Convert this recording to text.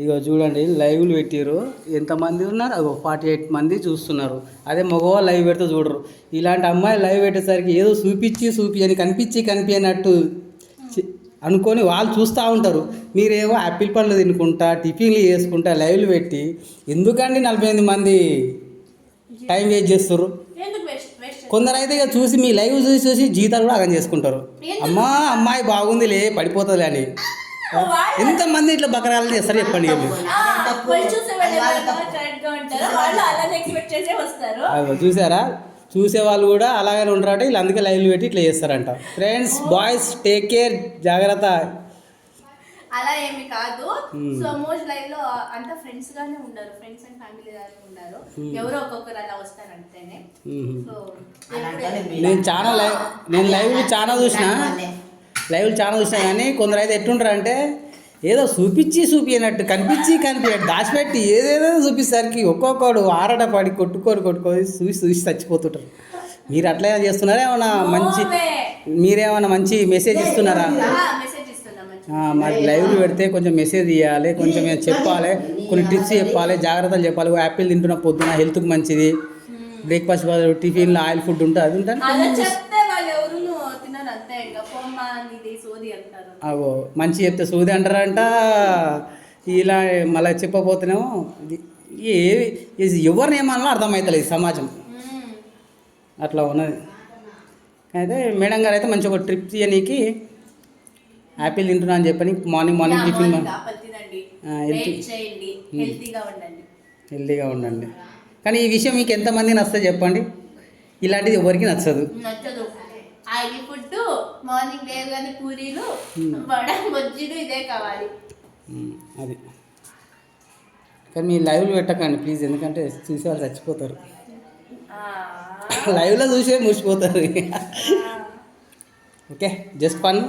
ఇగో చూడండి లైవ్లు పెట్టారు, ఎంతమంది ఉన్నారు? అగో 48 మంది చూస్తున్నారు. అదే మగవాళ్ళు లైవ్ పెడితే చూడరు. ఇలాంటి అమ్మాయి లైవ్ పెట్టేసరికి ఏదో చూపి కనిపించినట్టు అనుకొని వాళ్ళు చూస్తూ ఉంటారు. మీరేమో యాపిల్ పండ్లు తినుకుంటా టిఫిన్లు చేసుకుంటా లైవ్లు పెట్టి ఎందుకండి 48 మంది టైం వేస్ట్ చేస్తారు? కొందరు అయితే ఇక చూసి మీ లైవ్ చూసి జీతాలు కూడా అగం చేసుకుంటారు. అమ్మాయి బాగుందిలే పడిపోతుంది అని. ఎంతమంది ఇట్లా బకరాలు చేస్తారు చెప్పండి. చూసారా, చూసే వాళ్ళు కూడా అలాగే ఉంటారట. వీళ్ళు అందుకే లైవ్లు పెట్టి ఇట్లా చేస్తారంట. ఫ్రెండ్స్, బాయ్స్, టేక్ కేర్, జాగ్రత్త. అలా ఏమి కాదు. సో మోస్ట్ లైవ్ లో అంతా ఫ్రెండ్స్ గానే ఉన్నారు, ఫ్రెండ్స్ అండ్ ఫ్యామిలీ గానే ఉన్నారు. ఎవరో ఒక్కొక్కరు అలా వస్తారు అంతేనే. సో నేను లైవ్లు చాలా చూసిన కానీ కొందరు అయితే ఎట్టుంటారు అంటే ఏదో చూపినట్టు కనిపించి దాచిపెట్టి ఏదేదో చూపిస్తారికి ఒక్కొక్కడు ఆరట పడి కొట్టుకొని చూసి చచ్చిపోతుంటారు. మీరు అట్లా చేస్తున్నారా? మీరేమన్నా మంచి మెసేజ్ ఇస్తున్నారా? మరి లైవ్లు పెడితే కొంచెం మెసేజ్ ఇవ్వాలి, కొంచెం చెప్పాలి, కొన్ని టిప్స్ చెప్పాలి, జాగ్రత్తలు చెప్పాలి. యాపిల్ తింటున్న పొద్దున హెల్త్కి మంచిది, బ్రేక్ఫాస్ట్ టిఫిన్లో ఆయిల్ ఫుడ్ ఉంటుంది, అది ఉంటుంది. అవో మంచి చెప్తే సోది అంటారంట. ఇలా మళ్ళీ చెప్పబోతున్నామో ఎవరిని ఏమన్నా అర్థమవుతలేదు సమాజం, అట్లా ఉన్నది. అయితే మేడం గారు అయితే మంచి ఒక ట్రిప్ తీయనీకి యాపిల్ తింటున్నా అని చెప్పని మార్నింగ్ టిఫిన్ హెల్తీగా ఉండండి. కానీ ఈ విషయం మీకు ఎంతమంది నచ్చదు చెప్పండి? ఇలాంటిది ఎవరికి నచ్చదు. ఆయిల్ ఫుడ్ మార్నింగ్ లేవగానే పూరీలు వడ బజ్జీలు ఇదే కావాలి. అది కానీ మీ లైవ్లు పెట్టకండి ప్లీజ్, ఎందుకంటే చూసే వాళ్ళు చచ్చిపోతారు. లైవ్లో చూసే మురిసిపోతారు. Okay, just fun.